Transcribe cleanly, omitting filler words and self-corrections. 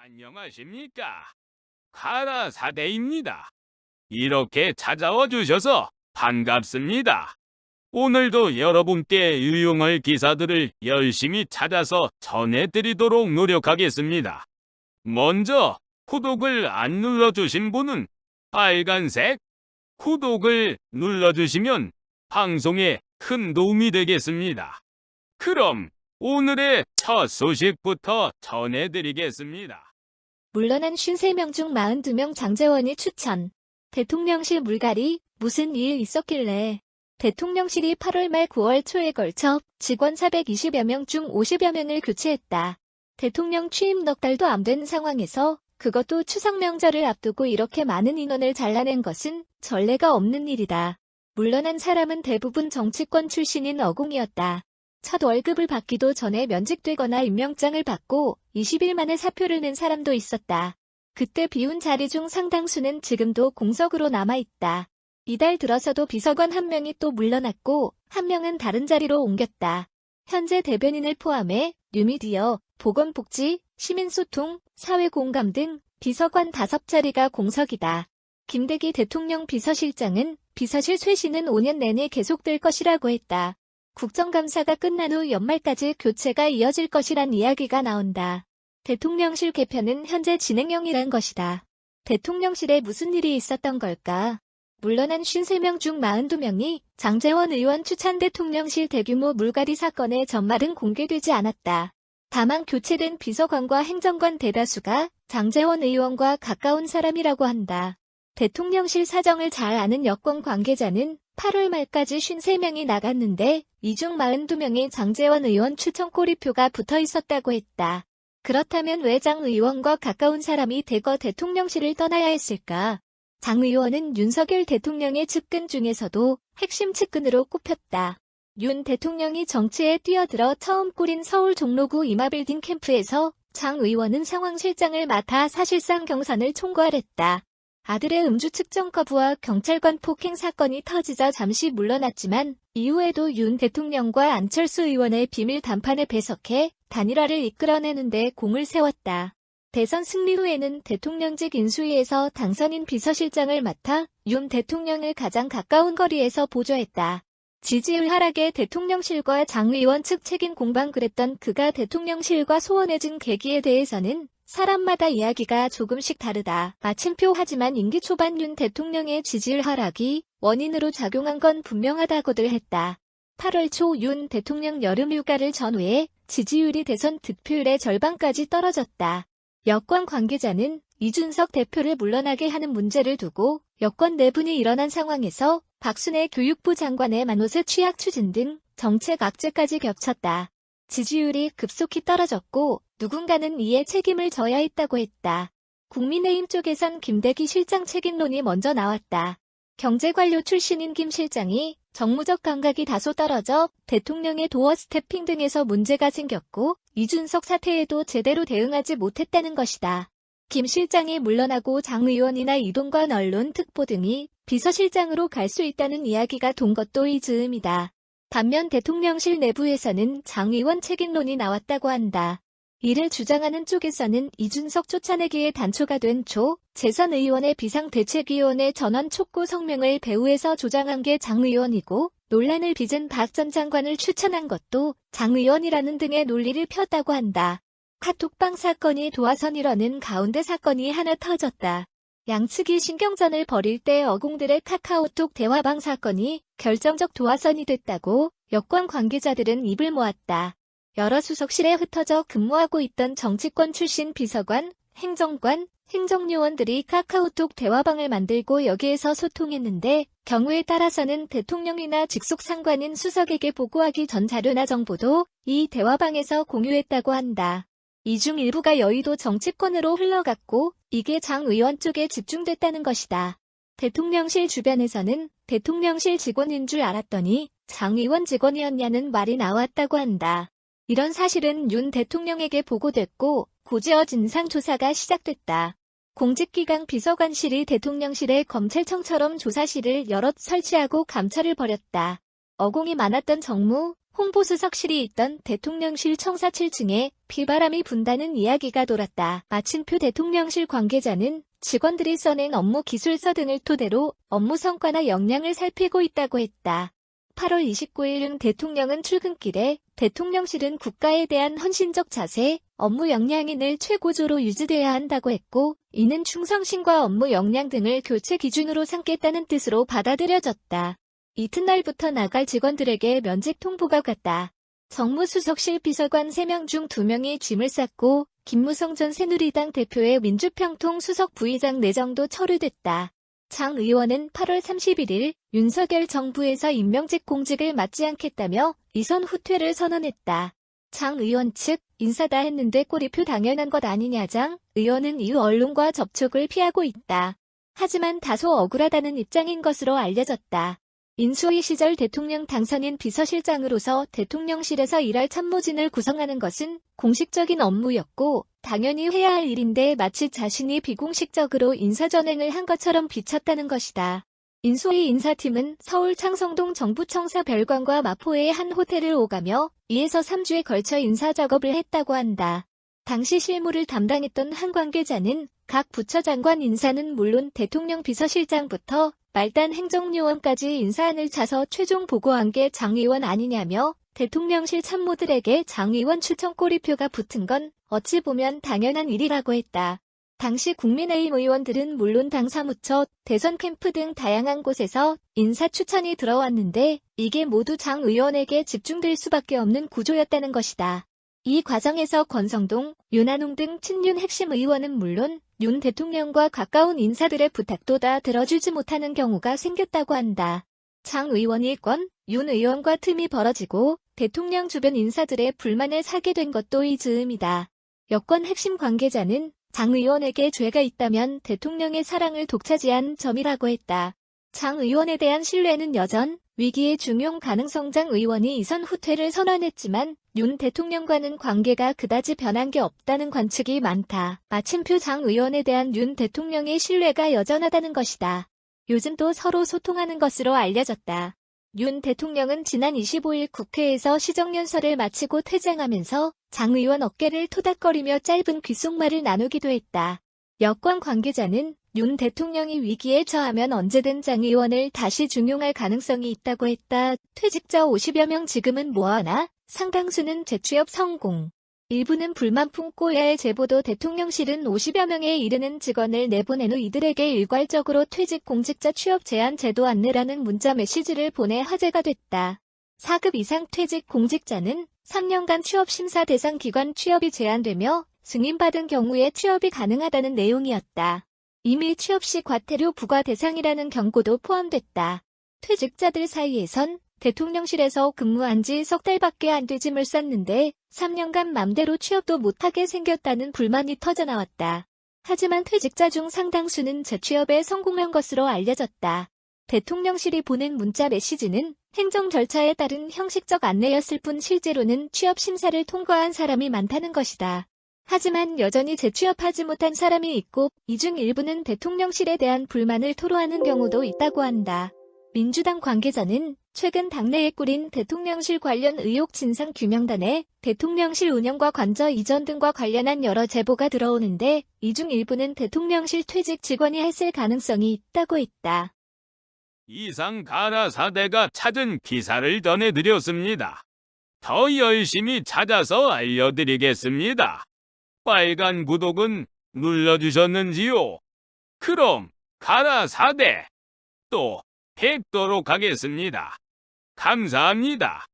안녕하십니까. 카라 사대입니다. 이렇게 찾아와 주셔서 반갑습니다. 오늘도 여러분께 유용할 기사들을 열심히 찾아서 전해드리도록 노력하겠습니다. 먼저 구독을 안 눌러주신 분은 빨간색 구독을 눌러주시면 방송에 큰 도움이 되겠습니다. 그럼 오늘의 첫 소식부터 전해드리겠습니다. 물러난 53명 중 42명 장제원이 추천. 대통령실 물갈이, 무슨 일 있었길래. 대통령실이 8월 말 9월 초에 걸쳐 직원 420여 명 중 50여 명을 교체했다. 대통령 취임 넉 달도 안 된 상황에서 그것도 추석 명절을 앞두고 이렇게 많은 인원을 잘라낸 것은 전례가 없는 일이다. 물러난 사람은 대부분 정치권 출신인 어공이었다. 첫 월급을 받기도 전에 면직되거나 임명장을 받고 20일 만에 사표를 낸 사람도 있었다. 그때 비운 자리 중 상당수는 지금도 공석으로 남아있다. 이달 들어서도 비서관 한 명이 또 물러났고 한 명은 다른 자리로 옮겼다. 현재 대변인을 포함해 뉴미디어, 보건복지, 시민소통, 사회공감 등 비서관 5자리가 공석이다. 김대기 대통령 비서실장은 비서실 쇄신은 5년 내내 계속될 것이라고 했다. 국정감사가 끝난 후 연말까지 교체가 이어질 것이란 이야기가 나온다. 대통령실 개편은 현재 진행형이란 것이다. 대통령실에 무슨 일이 있었던 걸까? 물러난 53명 중 42명이 장제원 의원 추천 대통령실 대규모 물갈이 사건의 전말은 공개되지 않았다. 다만 교체된 비서관과 행정관 대다수가 장제원 의원과 가까운 사람이라고 한다. 대통령실 사정을 잘 아는 여권 관계자는 8월 말까지 53명이 나갔는데 이 중 42명이 장제원 의원 추천 꼬리표가 붙어 있었다고 했다. 그렇다면 왜 장 의원과 가까운 사람이 대거 대통령실을 떠나야 했을까? 장 의원은 윤석열 대통령의 측근 중에서도 핵심 측근으로 꼽혔다. 윤 대통령이 정치에 뛰어들어 처음 꾸린 서울 종로구 이마빌딩 캠프에서 장 의원은 상황실장을 맡아 사실상 경선을 총괄했다. 아들의 음주 측정 거부와 경찰관 폭행 사건이 터지자 잠시 물러났지만 이후에도 윤 대통령과 안철수 의원의 비밀 담판에 배석해 단일화를 이끌어내는데 공을 세웠다. 대선 승리 후에는 대통령직 인수위에서 당선인 비서실장을 맡아 윤 대통령을 가장 가까운 거리에서 보조했다. 지지율 하락에 대통령실과 장 의원 측 책임 공방 그랬던 그가 대통령실과 소원해진 계기에 대해서는 사람마다 이야기가 조금씩 다르다. 마침표 하지만 임기 초반 윤 대통령의 지지율 하락이 원인으로 작용한 건 분명하다고들 했다. 8월 초 윤 대통령 여름휴가를 전후해 지지율이 대선 득표율의 절반까지 떨어졌다. 여권 관계자는 이준석 대표를 물러나게 하는 문제를 두고 여권 내분이 일어난 상황에서 박순애 교육부 장관의 만호세 취약 추진 등 정책 악재까지 겹쳤다. 지지율이 급속히 떨어졌고 누군가는 이에 책임을 져야 했다고 했다. 국민의힘 쪽에선 김대기 실장 책임론이 먼저 나왔다. 경제관료 출신인 김 실장이 정무적 감각이 다소 떨어져 대통령의 도어 스태핑 등에서 문제가 생겼고 이준석 사태에도 제대로 대응하지 못했다는 것이다. 김 실장이 물러나고 장 의원이나 이동관 언론특보 등이 비서실장으로 갈 수 있다는 이야기가 돈 것도 이 즈음이다. 반면 대통령실 내부에서는 장 의원 책임론이 나왔다고 한다. 이를 주장하는 쪽에서는 이준석 쫓아내기에 단초가 된 재선 의원의 비상대책위원회 전원 촉구 성명을 배후에서 조장한 게 장 의원이고 논란을 빚은 박 전 장관을 추천한 것도 장 의원이라는 등의 논리를 폈다고 한다. 카톡방 사건이 도화선 이뤄낸 가운데 사건이 하나 터졌다. 양측이 신경전을 벌일 때 어공들의 카카오톡 대화방 사건이 결정적 도화선이 됐다고 여권 관계자들은 입을 모았다. 여러 수석실에 흩어져 근무하고 있던 정치권 출신 비서관, 행정관, 행정요원들이 카카오톡 대화방을 만들고 여기에서 소통했는데 경우에 따라서는 대통령이나 직속 상관인 수석에게 보고하기 전 자료나 정보도 이 대화방에서 공유했다고 한다. 이 중 일부가 여의도 정치권으로 흘러갔고 이게 장 의원 쪽에 집중됐다는 것이다. 대통령실 주변에서는 대통령실 직원인 줄 알았더니 장 의원 직원이었냐는 말이 나왔다고 한다. 이런 사실은 윤 대통령에게 보고됐고 곧이어 진상조사가 시작됐다. 공직기강 비서관실이 대통령실에 검찰청처럼 조사실을 여럿 설치하고 감찰을 벌였다. 어공이 많았던 정무, 홍보수석실이 있던 대통령실 청사 7층에 비바람이 분다는 이야기가 돌았다. 마침표 대통령실 관계자는 직원들이 써낸 업무 기술서 등을 토대로 업무 성과나 역량을 살피고 있다고 했다. 8월 29일 윤 대통령은 출근길에 대통령실은 국가에 대한 헌신적 자세, 업무 역량이 늘 최고조로 유지돼야 한다고 했고, 이는 충성심과 업무 역량 등을 교체 기준으로 삼겠다는 뜻으로 받아들여졌다. 이튿날부터 나갈 직원들에게 면직 통보가 갔다. 정무수석실 비서관 3명 중 2명이 짐을 쌌고, 김무성 전 새누리당 대표의 민주평통 수석 부의장 내정도 처리됐다. 장 의원은 8월 31일 윤석열 정부에서 임명직 공직을 맡지 않겠다며 이선 후퇴를 선언했다. 장 의원 측 인사다 했는데 꼬리표 당연한 것 아니냐. 장 의원은 이후 언론과 접촉을 피하고 있다. 하지만 다소 억울하다는 입장인 것으로 알려졌다. 인수위 시절 대통령 당선인 비서실장으로서 대통령실에서 일할 참모진을 구성하는 것은 공식적인 업무였고 당연히 해야 할 일인데 마치 자신이 비공식적으로 인사전횡을 한 것처럼 비쳤다는 것이다. 인수위 인사팀은 서울 창성동 정부청사 별관과 마포의 한 호텔을 오가며 2에서 3주에 걸쳐 인사작업을 했다고 한다. 당시 실무를 담당했던 한 관계자는 각 부처 장관 인사는 물론 대통령 비서실장부터 말단 행정요원까지 인사안을 짜서 최종 보고한 게 장 의원 아니냐며 대통령실 참모들에게 장 의원 추천 꼬리표가 붙은 건 어찌 보면 당연한 일이라고 했다. 당시 국민의힘 의원들은 물론 당 사무처, 대선 캠프 등 다양한 곳에서 인사 추천이 들어왔는데 이게 모두 장 의원에게 집중될 수밖에 없는 구조였다는 것이다. 이 과정에서 권성동, 윤한홍 등 친윤 핵심 의원은 물론 윤 대통령과 가까운 인사들의 부탁도 다 들어주지 못하는 경우가 생겼다고 한다. 장 의원이 윤 의원과 틈이 벌어지고 대통령 주변 인사들의 불만을 사게 된 것도 이 즈음이다. 여권 핵심 관계자는 장 의원에게 죄가 있다면 대통령의 사랑을 독차지한 점이라고 했다. 장 의원에 대한 신뢰는 여전 위기의 중용 가능성. 장 의원이 이선 후퇴를 선언했지만 윤 대통령과는 관계가 그다지 변한 게 없다는 관측이 많다. 마침표 장 의원에 대한 윤 대통령의 신뢰가 여전하다는 것이다. 요즘 또 서로 소통하는 것으로 알려졌다. 윤 대통령은 지난 25일 국회에서 시정연설을 마치고 퇴장하면서 장 의원 어깨를 토닥거리며 짧은 귓속말을 나누기도 했다. 여권 관계자는 윤 대통령이 위기에 처하면 언제든 장 의원을 다시 중용할 가능성이 있다고 했다. 퇴직자 50여 명 지금은 뭐하나? 상당수는 재취업 성공. 일부는 불만 품고의 제보도 대통령실은 50여 명에 이르는 직원을 내보낸 후 이들에게 일괄적으로 퇴직 공직자 취업 제한 제도 안내라는 문자 메시지를 보내 화제가 됐다. 4급 이상 퇴직 공직자는 3년간 취업 심사 대상 기관 취업이 제한되며 승인받은 경우에 취업이 가능하다는 내용이었다. 이미 취업 시 과태료 부과 대상이라는 경고도 포함됐다. 퇴직자들 사이에선 대통령실에서 근무한 지 석 달밖에 안 돼 짐을 쌌는데 3년간 맘대로 취업도 못하게 생겼다는 불만이 터져나왔다. 하지만 퇴직자 중 상당수는 재취업에 성공한 것으로 알려졌다. 대통령실이 보낸 문자 메시지는 행정 절차에 따른 형식적 안내였을 뿐 실제로는 취업 심사를 통과한 사람이 많다는 것이다. 하지만 여전히 재취업하지 못한 사람이 있고 이 중 일부는 대통령실에 대한 불만을 토로하는 경우도 있다고 한다. 민주당 관계자는 최근 당내에 꾸린 대통령실 관련 의혹 진상규명단에 대통령실 운영과 관저 이전 등과 관련한 여러 제보가 들어오는데 이 중 일부는 대통령실 퇴직 직원이 했을 가능성이 있다고 했다. 이상 가라 사대가 찾은 기사를 전해드렸습니다. 더 열심히 찾아서 알려드리겠습니다. 빨간 구독은 눌러주셨는지요? 그럼 가라 사대 또 뵙도록 하겠습니다. 감사합니다.